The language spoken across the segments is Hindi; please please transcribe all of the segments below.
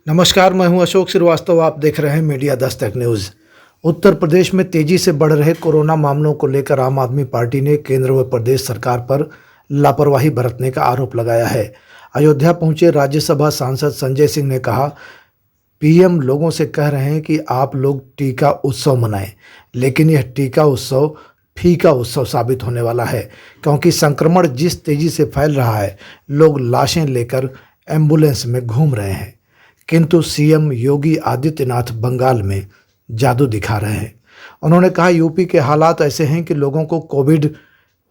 नमस्कार, मैं हूं अशोक श्रीवास्तव। आप देख रहे हैं मीडिया दस्तक न्यूज़। उत्तर प्रदेश में तेजी से बढ़ रहे कोरोना मामलों को लेकर आम आदमी पार्टी ने केंद्र व प्रदेश सरकार पर लापरवाही बरतने का आरोप लगाया है। अयोध्या पहुंचे राज्यसभा सांसद संजय सिंह ने कहा, पीएम लोगों से कह रहे हैं कि आप लोग टीका उत्सव मनाएं, लेकिन यह टीका उत्सव फीका उत्सव साबित होने वाला है, क्योंकि संक्रमण जिस तेजी से फैल रहा है, लोग लाशें लेकर एम्बुलेंस में घूम रहे हैं, किंतु सीएम योगी आदित्यनाथ बंगाल में जादू दिखा रहे हैं। उन्होंने कहा, यूपी के हालात ऐसे हैं कि लोगों को कोविड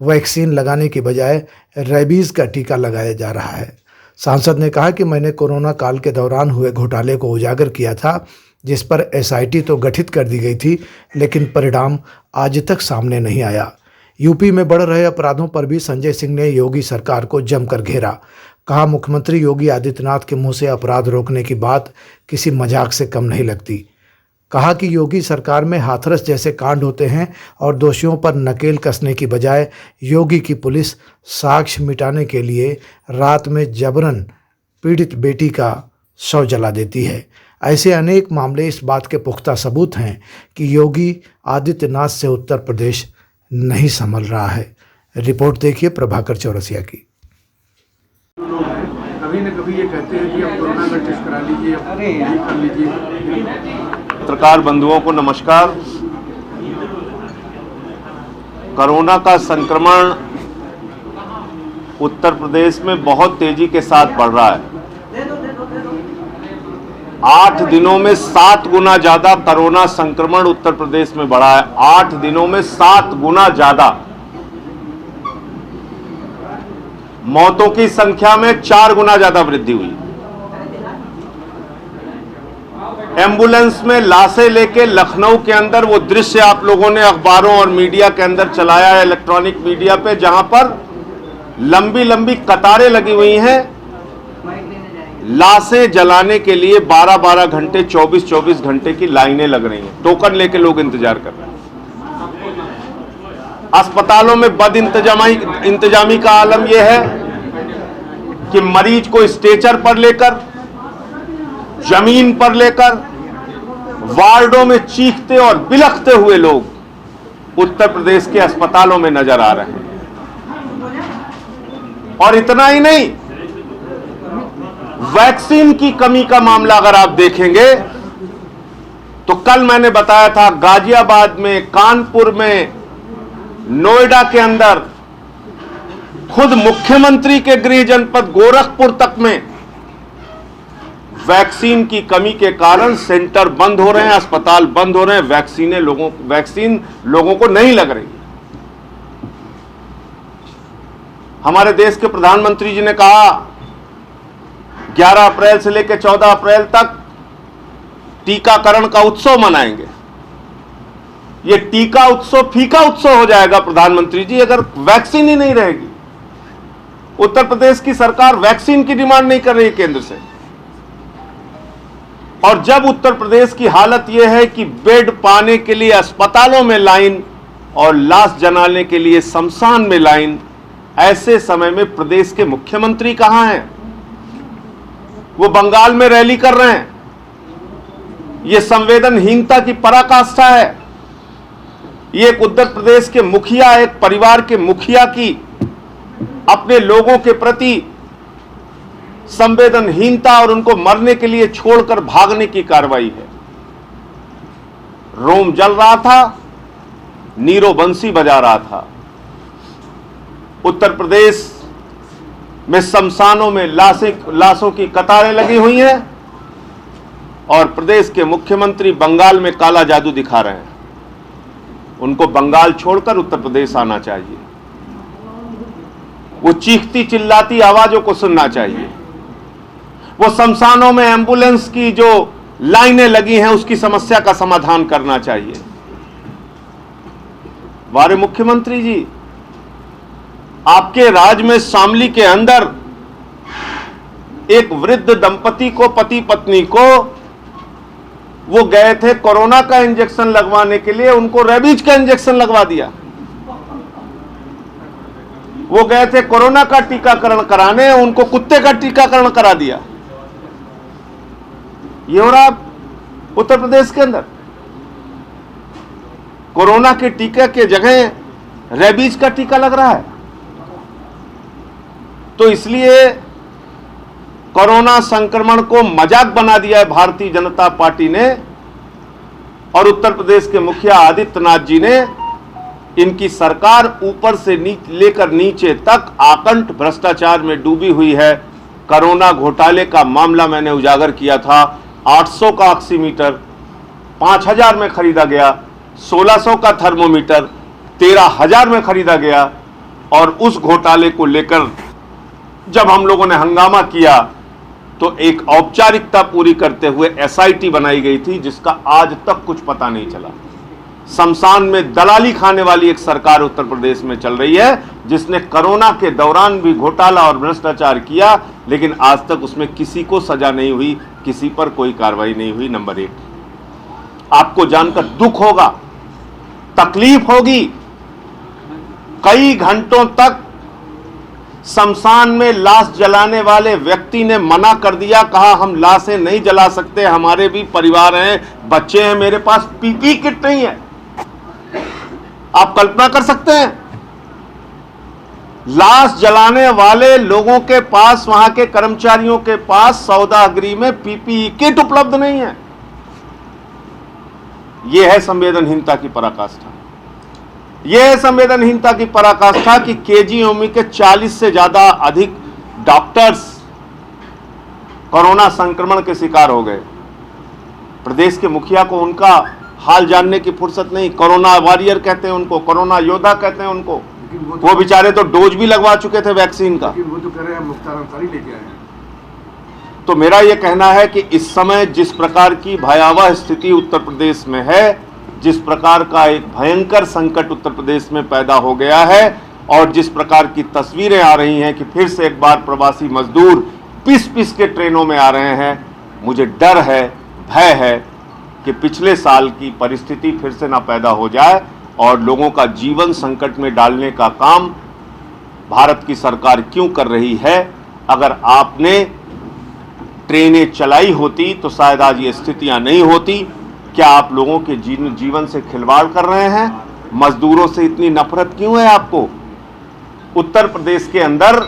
वैक्सीन लगाने की बजाय रेबीज़ का टीका लगाया जा रहा है। सांसद ने कहा कि मैंने कोरोना काल के दौरान हुए घोटाले को उजागर किया था, जिस पर एसआईटी तो गठित कर दी गई थी, लेकिन परिणाम आज तक सामने नहीं आया। यूपी में बढ़ रहे अपराधों पर भी संजय सिंह ने योगी सरकार को जमकर घेरा। कहा, मुख्यमंत्री योगी आदित्यनाथ के मुंह से अपराध रोकने की बात किसी मजाक से कम नहीं लगती। कहा कि योगी सरकार में हाथरस जैसे कांड होते हैं और दोषियों पर नकेल कसने की बजाय योगी की पुलिस साक्ष्य मिटाने के लिए रात में जबरन पीड़ित बेटी का शव जला देती है। ऐसे अनेक मामले इस बात के पुख्ता सबूत हैं कि योगी आदित्यनाथ से उत्तर प्रदेश नहीं संभल रहा है। रिपोर्ट देखिए प्रभाकर चौरसिया की। कभी न कभी ये कहते हैं कि अब कोरोना का टेस्ट करा लीजिए, अब ये कर लीजिए। पत्रकार बंधुओं को नमस्कार। कोरोना का संक्रमण उत्तर प्रदेश में बहुत तेजी के साथ बढ़ रहा है। 8 दिनों में 7 गुना ज्यादा कोरोना संक्रमण उत्तर प्रदेश में बढ़ा है। 8 दिनों में 7 गुना ज्यादा। मौतों की संख्या में 4 गुना ज्यादा वृद्धि हुई। एम्बुलेंस में लाशें लेके लखनऊ के अंदर वो दृश्य आप लोगों ने अखबारों और मीडिया के अंदर चलाया है, इलेक्ट्रॉनिक मीडिया पे, जहां पर लंबी लंबी कतारें लगी हुई हैं लाशें जलाने के लिए। 12-12 घंटे 24-24 घंटे की लाइनें लग रही हैं। टोकन लेके लोग इंतजार कर रहे हैं। अस्पतालों में बद इंतजामी का आलम यह है कि मरीज को स्ट्रेचर पर लेकर, जमीन पर लेकर, वार्डों में चीखते और बिलखते हुए लोग उत्तर प्रदेश के अस्पतालों में नजर आ रहे हैं। और इतना ही नहीं, वैक्सीन की कमी का मामला अगर आप देखेंगे तो कल मैंने बताया था, गाजियाबाद में, कानपुर में, नोएडा के अंदर, खुद मुख्यमंत्री के गृह जनपद गोरखपुर तक में वैक्सीन की कमी के कारण सेंटर बंद हो रहे हैं, अस्पताल बंद हो रहे हैं। वैक्सीन लोगों को नहीं लग रही। हमारे देश के प्रधानमंत्री जी ने कहा 11 अप्रैल से लेकर 14 अप्रैल तक टीकाकरण का उत्सव मनाएंगे। ये टीका उत्सव फीका उत्सव हो जाएगा प्रधानमंत्री जी, अगर वैक्सीन ही नहीं रहेगी। उत्तर प्रदेश की सरकार वैक्सीन की डिमांड नहीं कर रही केंद्र से। और जब उत्तर प्रदेश की हालत यह है कि बेड पाने के लिए अस्पतालों में लाइन और लाश जलाने के लिए शमशान में लाइन, ऐसे समय में प्रदेश के मुख्यमंत्री कहां हैं? वो बंगाल में रैली कर रहे हैं। यह संवेदनहीनता की पराकाष्ठा है। ये एक उत्तर प्रदेश के मुखिया, एक परिवार के मुखिया की अपने लोगों के प्रति संवेदनहीनता और उनको मरने के लिए छोड़कर भागने की कार्रवाई है। रोम जल रहा था, नीरो बंसी बजा रहा था। उत्तर प्रदेश में शमशानों में लाशों की कतारें लगी हुई हैं और प्रदेश के मुख्यमंत्री बंगाल में काला जादू दिखा रहे हैं। उनको बंगाल छोड़कर उत्तर प्रदेश आना चाहिए। वो चीखती चिल्लाती आवाजों को सुनना चाहिए। वो शमशानों में एम्बुलेंस की जो लाइनें लगी हैं उसकी समस्या का समाधान करना चाहिए। वारे मुख्यमंत्री जी, आपके राज्य में शामली के अंदर एक वृद्ध दंपति को, पति पत्नी को, वो गए थे कोरोना का इंजेक्शन लगवाने के लिए, उनको रेबीज का इंजेक्शन लगवा दिया। वो गए थे कोरोना का टीकाकरण कराने, उनको कुत्ते का टीकाकरण करा दिया। ये हो रहा उत्तर प्रदेश के अंदर। कोरोना के टीके के जगह रेबीज का टीका लग रहा है। तो इसलिए कोरोना संक्रमण को मजाक बना दिया है भारतीय जनता पार्टी ने, और उत्तर प्रदेश के मुखिया आदित्यनाथ जी ने। इनकी सरकार ऊपर से लेकर नीचे तक आकंठ भ्रष्टाचार में डूबी हुई है। कोरोना घोटाले का मामला मैंने उजागर किया था। 800 का ऑक्सीमीटर 5000 में खरीदा गया, 1600 का थर्मोमीटर 13000 में खरीदा गया, और उस घोटाले को लेकर जब हम लोगों ने हंगामा किया तो एक औपचारिकता पूरी करते हुए एसआईटी बनाई गई थी, जिसका आज तक कुछ पता नहीं चला। शमशान में दलाली खाने वाली एक सरकार उत्तर प्रदेश में चल रही है, जिसने कोरोना के दौरान भी घोटाला और भ्रष्टाचार किया, लेकिन आज तक उसमें किसी को सजा नहीं हुई, किसी पर कोई कार्रवाई नहीं हुई। नंबर 1, आपको जानकर दुख होगा, तकलीफ होगी। कई घंटों तक शमशान में लाश जलाने वाले व्यक्ति ने मना कर दिया, कहा हम लाशें नहीं जला सकते, हमारे भी परिवार हैं, बच्चे हैं, मेरे पास पीपी किट नहीं है। आप कल्पना कर सकते हैं, लाश जलाने वाले लोगों के पास, वहां के कर्मचारियों के पास सौदागरी में पीपीई किट उपलब्ध नहीं है। यह है संवेदनहीनता की पराकाष्ठा। यह है संवेदनहीनता की पराकाष्ठा कि केजीएमयू के 40 से ज्यादा अधिक डॉक्टर्स कोरोना संक्रमण के शिकार हो गए। प्रदेश के मुखिया को उनका हाल जानने की फुर्सत नहीं। कोरोना वॉरियर कहते हैं उनको, कोरोना योद्धा कहते हैं उनको। वो बेचारे तो डोज भी लगवा चुके थे वैक्सीन का। लेकिन वो तो कह रहे हैं मुख्तार अंसारी लेके आए हैं। तो मेरा यह कहना है कि इस समय जिस प्रकार की भयावह स्थिति उत्तर प्रदेश में है, जिस प्रकार का एक भयंकर संकट उत्तर प्रदेश में पैदा हो गया है, और जिस प्रकार की तस्वीरें आ रही हैं कि फिर से एक बार प्रवासी मजदूर पिस पिस के ट्रेनों में आ रहे हैं, मुझे डर है, भय है कि पिछले साल की परिस्थिति फिर से ना पैदा हो जाए और लोगों का जीवन संकट में डालने का काम भारत की सरकार क्यों कर रही है। अगर आपने ट्रेनें चलाई होती तो शायद आज ये स्थितियां नहीं होती। क्या आप लोगों के जीवन से खिलवाड़ कर रहे हैं? मजदूरों से इतनी नफरत क्यों है आपको? उत्तर प्रदेश के अंदर,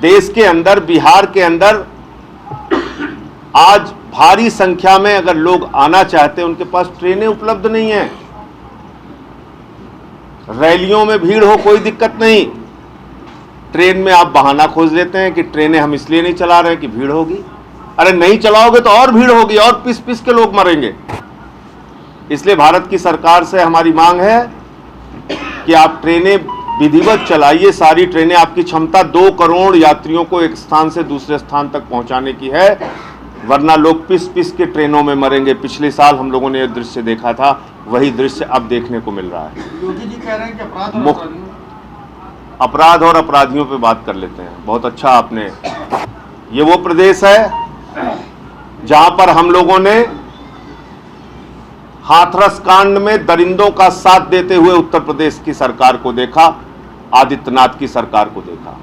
देश के अंदर, बिहार के अंदर आज भारी संख्या में अगर लोग आना चाहते हैं, उनके पास ट्रेनें उपलब्ध नहीं है। रैलियों में भीड़ हो कोई दिक्कत नहीं, ट्रेन में आप बहाना खोज लेते हैं कि ट्रेनें हम इसलिए नहीं चला रहे हैं कि भीड़ होगी। अरे नहीं चलाओगे तो और भीड़ होगी और पिस पिस के लोग मरेंगे। इसलिए भारत की सरकार से हमारी मांग है कि आप ट्रेनें विधिवत चलाइए। सारी ट्रेनें, आपकी क्षमता 2 करोड़ यात्रियों को एक स्थान से दूसरे स्थान तक पहुंचाने की है, वरना लोग पिस पिस के ट्रेनों में मरेंगे। पिछले साल हम लोगों ने यह दृश्य देखा था, वही दृश्य अब देखने को मिल रहा है। योगी जी कह रहे हैं कि अपराध और अपराधियों पे बात कर लेते हैं। बहुत अच्छा आपने, ये वो प्रदेश है जहां पर हम लोगों ने हाथरस कांड में दरिंदों का साथ देते हुए उत्तर प्रदेश की सरकार को देखा, आदित्यनाथ की सरकार को देखा।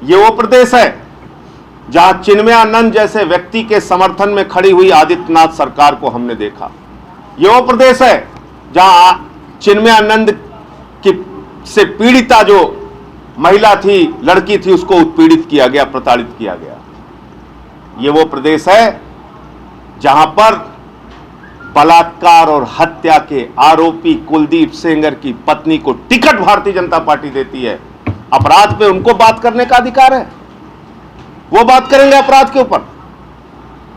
ये वो प्रदेश है जहां चिन्मयानंद जैसे व्यक्ति के समर्थन में खड़ी हुई आदित्यनाथ सरकार को हमने देखा। ये वो प्रदेश है जहां चिन्मयानंद की से पीड़िता जो महिला थी, लड़की थी, उसको उत्पीड़ित किया गया, प्रताड़ित किया गया। ये वो प्रदेश है जहां पर बलात्कार और हत्या के आरोपी कुलदीप सेंगर की पत्नी को टिकट भारतीय जनता पार्टी देती है। अपराध पे उनको बात करने का अधिकार है, वो बात करेंगे अपराध के ऊपर।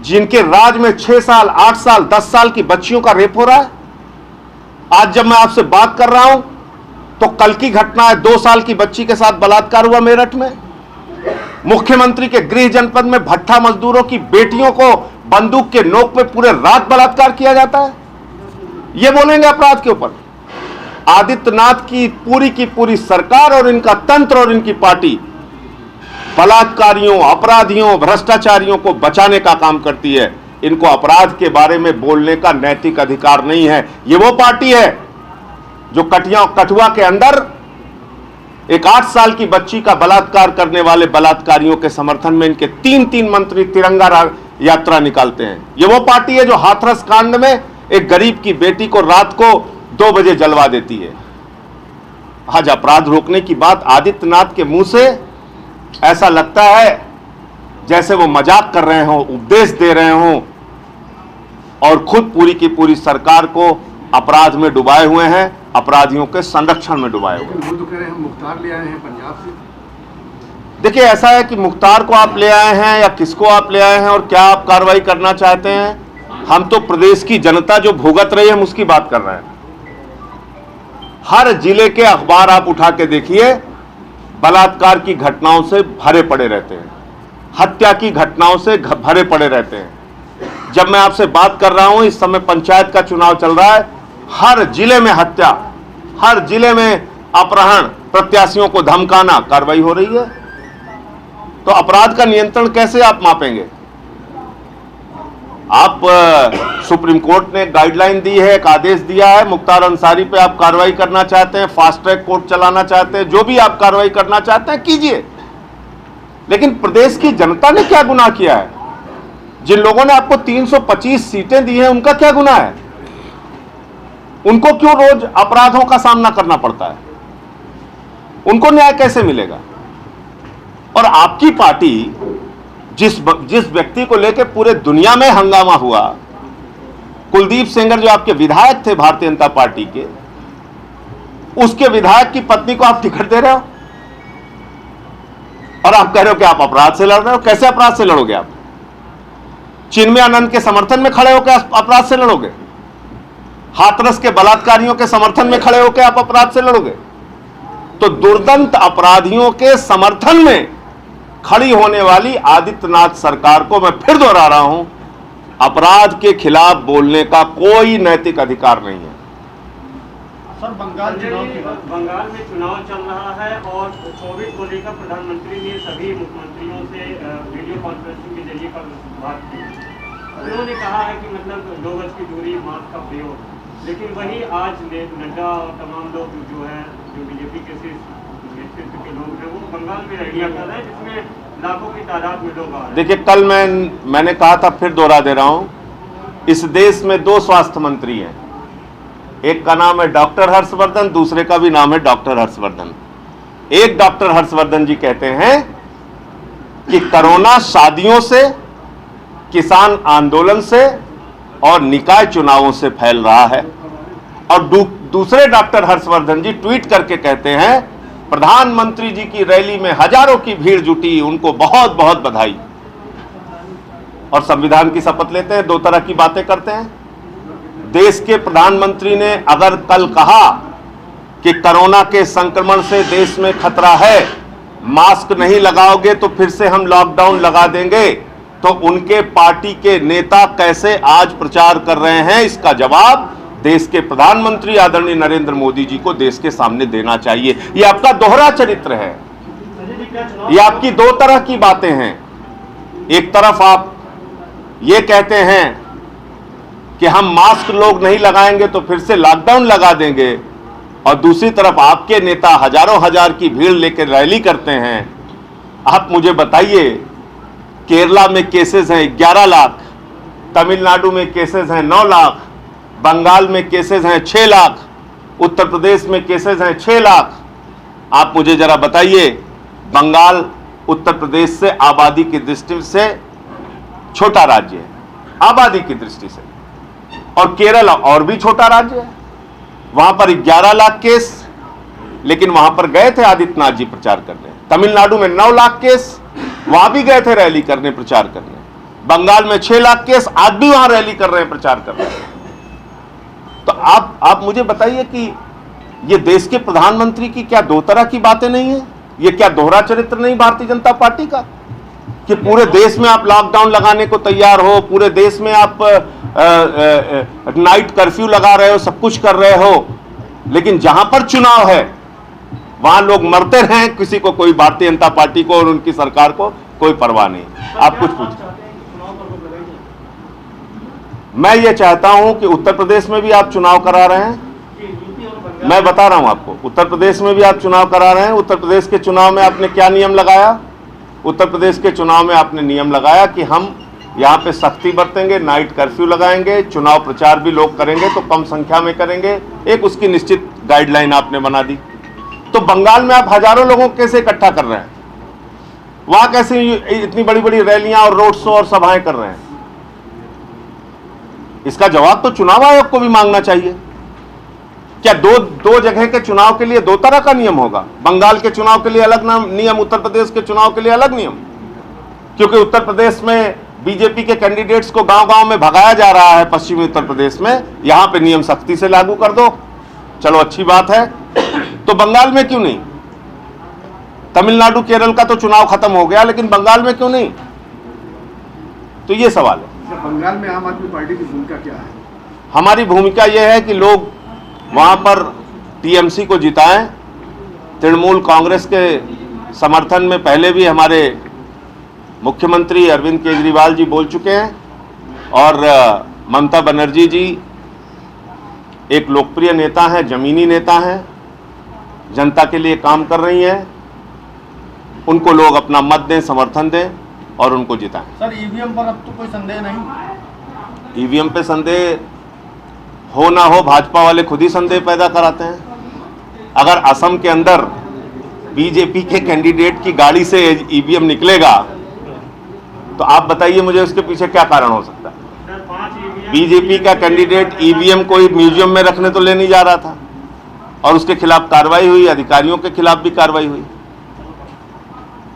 जिनके राज में 6 साल, 8 साल, 10 साल की बच्चियों का रेप हो रहा है। आज जब मैं आपसे बात कर रहा हूं तो कल की घटना है, 2 साल की बच्ची के साथ बलात्कार हुआ मेरठ में। मुख्यमंत्री के गृह जनपद में भट्ठा मजदूरों की बेटियों को बंदूक के नोक पे पूरे रात बलात्कार किया जाता है। यह बोलेंगे अपराध के ऊपर। आदित्यनाथ की पूरी सरकार और इनका तंत्र और इनकी पार्टी बलात्कारियों, अपराधियों, भ्रष्टाचारियों को बचाने का काम करती है। इनको अपराध के बारे में बोलने का नैतिक अधिकार नहीं है। ये वो पार्टी है जो कठुआ के अंदर एक 8 साल की बच्ची का बलात्कार करने वाले बलात्कारियों के समर्थन में इनके 3 मंत्री तिरंगा यात्रा निकालते हैं। ये वो पार्टी है जो हाथरस कांड में एक गरीब की बेटी को रात को 2 बजे जलवा देती है। आज अपराध रोकने की बात आदित्यनाथ के मुंह से ऐसा लगता है जैसे वो मजाक कर रहे हो, उपदेश दे रहे हो, और खुद पूरी की पूरी सरकार को अपराध में डुबाए हुए हैं, अपराधियों के संरक्षण में डुबाए हुए हैं। वो तो कह रहे हैं हम मुख्तार ले आए हैं पंजाब से। देखिए, ऐसा है कि मुख्तार को आप ले आए हैं या किसको आप ले आए हैं और क्या आप कार्रवाई करना चाहते हैं, हम तो प्रदेश की जनता जो भुगत रही है हम उसकी बात कर रहे हैं। हर जिले के अखबार आप उठा के देखिए, बलात्कार की घटनाओं से भरे पड़े रहते हैं, हत्या की घटनाओं से भरे पड़े रहते हैं। जब मैं आपसे बात कर रहा हूं, इस समय पंचायत का चुनाव चल रहा है, हर जिले में हत्या, हर जिले में अपहरण, प्रत्याशियों को धमकाना, कार्रवाई हो रही है। तो अपराध का नियंत्रण कैसे आप मापेंगे? आप सुप्रीम कोर्ट ने गाइडलाइन दी है, एक आदेश दिया है, मुख्तार अंसारी पे आप कार्रवाई करना चाहते हैं, फास्ट ट्रैक कोर्ट चलाना चाहते हैं, जो भी आप कार्रवाई करना चाहते हैं कीजिए। लेकिन प्रदेश की जनता ने क्या गुनाह किया है? जिन लोगों ने आपको 325 सीटें दी हैं, उनका क्या गुनाह है? उनको क्यों रोज अपराधों का सामना करना पड़ता है? उनको न्याय कैसे मिलेगा? और आपकी पार्टी जिस व्यक्ति को लेकर पूरे दुनिया में हंगामा हुआ, कुलदीप सेंगर जो आपके विधायक थे भारतीय जनता पार्टी के, उसके विधायक की पत्नी को आप टिकट दे रहे हो और आप कह रहे हो कि आप अपराध से लड़ रहे हो। कैसे अपराध से लड़ोगे आप? चिन्मय आनंद के समर्थन में खड़े होकर अपराध से लड़ोगे? हाथरस के बलात्कारियों के समर्थन में खड़े होकर आप अपराध से लड़ोगे? तो दुर्दांत अपराधियों के समर्थन में खड़ी होने वाली आदित्यनाथ सरकार को मैं फिर दोहरा रहा हूं, अपराध के खिलाफ बोलने का कोई नैतिक अधिकार नहीं है। सर, बंगाल में चुनाव चल रहा है और कोविड को लेकर प्रधानमंत्री ने सभी मुख्यमंत्रियों से वीडियो कॉन्फ्रेंसिंग के जरिए कल बात की। उन्होंने कहा है कि मतलब 2 गज की दूरी, मास्क का प्रयोग, लेकिन वही आज नड्डा और तमाम लोग जो है, जो बीजेपी के नेतृत्व के लोग हैं, वो बंगाल में रैलियां कर रहे हैं जिसमें लाखों की तादाद में लोग आ रहे हैं। देखिए, कल मैंने कहा था, फिर दोहरा दे रहा हूं, इस देश में 2 स्वास्थ्य मंत्री हैं। एक का नाम है डॉक्टर हर्षवर्धन, दूसरे का भी नाम है डॉक्टर हर्षवर्धन। एक डॉक्टर हर्षवर्धन जी कहते हैं कि कोरोना शादियों से, किसान आंदोलन से और निकाय चुनावों से फैल रहा है। और दूसरे डॉक्टर हर्षवर्धन जी ट्वीट करके कहते हैं, प्रधानमंत्री जी की रैली में हजारों की भीड़ जुटी, उनको बहुत बहुत बधाई। और संविधान की शपथ लेते हैं, 2 तरह की बातें करते हैं। देश के प्रधानमंत्री ने अगर कल कहा कि कोरोना के संक्रमण से देश में खतरा है, मास्क नहीं लगाओगे तो फिर से हम लॉकडाउन लगा देंगे, तो उनके पार्टी के नेता कैसे आज प्रचार कर रहे हैं, इसका जवाब देश के प्रधानमंत्री आदरणीय नरेंद्र मोदी जी को देश के सामने देना चाहिए। यह आपका दोहरा चरित्र है, ये आपकी 2 तरह की बातें हैं। एक तरफ आप ये कहते हैं कि हम मास्क लोग नहीं लगाएंगे तो फिर से लॉकडाउन लगा देंगे, और दूसरी तरफ आपके नेता हजारों हजार की भीड़ लेकर रैली करते हैं। आप मुझे बताइए, केरला में केसेस हैं 11 लाख, तमिलनाडु में केसेस हैं 9 लाख, बंगाल में केसेस हैं 6 लाख, उत्तर प्रदेश में केसेस हैं 6 लाख। आप मुझे जरा बताइए, बंगाल उत्तर प्रदेश से आबादी की दृष्टि से छोटा राज्य है, आबादी की दृष्टि से, और केरल और भी छोटा राज्य है, वहां पर 11 लाख केस, लेकिन वहां पर गए थे आदित्यनाथ जी प्रचार करने। तमिलनाडु में 9 लाख केस, वहां भी गए थे रैली करने, प्रचार करने। बंगाल में 6 लाख केस, आज भी वहां रैली कर रहे हैं, प्रचार कर रहे हैं। तो आप मुझे बताइए कि ये देश के प्रधानमंत्री की क्या 2 तरह की बातें नहीं है? ये क्या दोहरा चरित्र नहीं भारतीय जनता पार्टी का, कि पूरे देश में आप लॉकडाउन लगाने को तैयार हो, पूरे देश में आप नाइट कर्फ्यू लगा रहे हो, सब कुछ कर रहे हो, लेकिन जहां पर चुनाव है वहां लोग मरते रहें, किसी को कोई भारतीय जनता पार्टी को और उनकी सरकार को कोई परवाह नहीं। आप कुछ पूछिए। मैं ये चाहता हूं कि उत्तर प्रदेश में भी आप चुनाव करा रहे हैं, मैं बता रहा हूं आपको, उत्तर प्रदेश में भी आप चुनाव करा रहे हैं। उत्तर प्रदेश के चुनाव में आपने क्या नियम लगाया? उत्तर प्रदेश के चुनाव में आपने नियम लगाया कि हम यहाँ पे सख्ती बरतेंगे, नाइट कर्फ्यू लगाएंगे, चुनाव प्रचार भी लोग करेंगे तो कम संख्या में करेंगे, एक उसकी निश्चित गाइडलाइन आपने बना दी। तो बंगाल में आप हजारों लोगों को कैसे इकट्ठा कर रहे हैं? वहां कैसे इतनी बड़ी बड़ी रैलियां और रोड शो और सभाएं कर रहे हैं? इसका जवाब तो चुनाव आयोग को भी मांगना चाहिए। क्या दो जगह के चुनाव के लिए दो तरह का नियम होगा? बंगाल के चुनाव के लिए अलग नियम, उत्तर प्रदेश के चुनाव के लिए अलग नियम? क्योंकि उत्तर प्रदेश में बीजेपी के कैंडिडेट्स को गांव-गांव में भगाया जा रहा है, पश्चिमी उत्तर प्रदेश में, यहां पे नियम सख्ती से लागू कर दो, चलो अच्छी बात है। तो बंगाल में क्यों नहीं? तमिलनाडु केरल का तो चुनाव खत्म हो गया, लेकिन बंगाल में क्यों नहीं? तो ये सवाल है। बंगाल में आम आदमी पार्टी की भूमिका क्या है? हमारी भूमिका यह है कि लोग वहां पर टीएमसी को जिताएं। तृणमूल कांग्रेस के समर्थन में पहले भी हमारे मुख्यमंत्री अरविंद केजरीवाल जी बोल चुके हैं, और ममता बनर्जी जी एक लोकप्रिय नेता हैं, जमीनी नेता हैं, जनता के लिए काम कर रही हैं। उनको लोग अपना मत दें, समर्थन दें और उनको जिताएं। सर, ईवीएम पर अब तो कोई संदेह नहीं? ईवीएम पे संदेह हो ना हो, भाजपा वाले खुद ही संदेह पैदा कराते हैं। अगर असम के अंदर बीजेपी के कैंडिडेट की गाड़ी से ईवीएम निकलेगा तो आप बताइए मुझे उसके पीछे क्या कारण हो सकता है? बीजेपी का कैंडिडेट ईवीएम कोई म्यूजियम में रखने तो ले नहीं जा रहा था, और उसके खिलाफ कार्रवाई हुई, अधिकारियों के खिलाफ भी कार्रवाई हुई।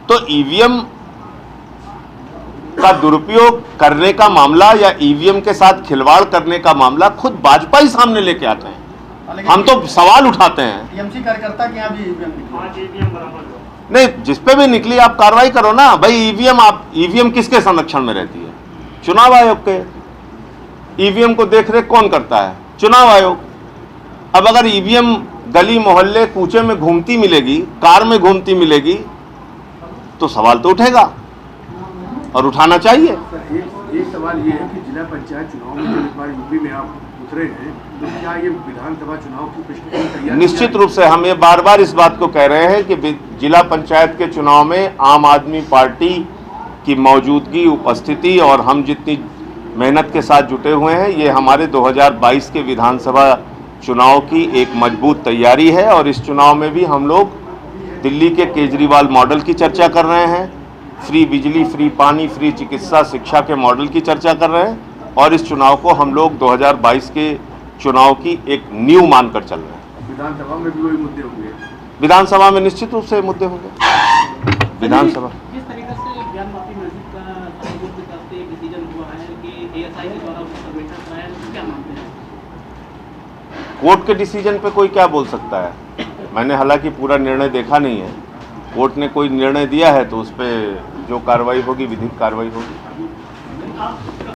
तो ईवीएम का दुरुपयोग करने का मामला या ईवीएम के साथ खिलवाड़ करने का मामला खुद भाजपा ही सामने लेके आते हैं। हम तो सवाल उठाते हैं। टीएमसी कार्यकर्ता के यहाँ भी ईवीएम नहीं, जिस पे भी निकली आप कार्रवाई करो ना भाई। ईवीएम किसके संरक्षण में रहती है? चुनाव आयोग के। ईवीएम को देखरेख कौन करता है? चुनाव आयोग। अब अगर ईवीएम गली मोहल्ले कूचे में घूमती मिलेगी, कार में घूमती मिलेगी, तो सवाल तो उठेगा और उठाना चाहिए। सर, एक सवाल ये है कि जिला पंचायत चुनाव में जब इस बार यूपी में आप उतरे हैं, तो क्या ये विधानसभा चुनाव की प्रस्तुति तैयार? निश्चित रूप से हम ये बार बार इस बात को कह रहे हैं कि जिला पंचायत के चुनाव में आम आदमी पार्टी की मौजूदगी, उपस्थिति और हम जितनी मेहनत के साथ जुटे हुए हैं, ये हमारे 2022 के विधानसभा चुनाव की एक मजबूत तैयारी है। और इस चुनाव में भी हम लोग दिल्ली के केजरीवाल मॉडल की चर्चा कर रहे हैं, फ्री बिजली, फ्री पानी, फ्री चिकित्सा, शिक्षा के मॉडल की चर्चा कर रहे हैं, और इस चुनाव को हम लोग 2022 के चुनाव की एक नींव मानकर चल रहे हैं। विधानसभा में भी वही मुद्दे होंगे? विधानसभा में निश्चित रूप से मुद्दे होंगे। विधानसभा जिस तरीके से ज्ञान वापी मस्जिद का सहयोग के चलते एक डिसीजन हुआ है कि एएसआई के द्वारा उसका सर्वेक्षण कराया, तो क्या मानते हैं? कोर्ट के डिसीजन पे कोई क्या बोल सकता है? मैंने हालांकि पूरा निर्णय देखा नहीं है। कोर्ट ने कोई निर्णय दिया है तो उस पर जो कार्रवाई होगी, विधिक कार्रवाई होगी।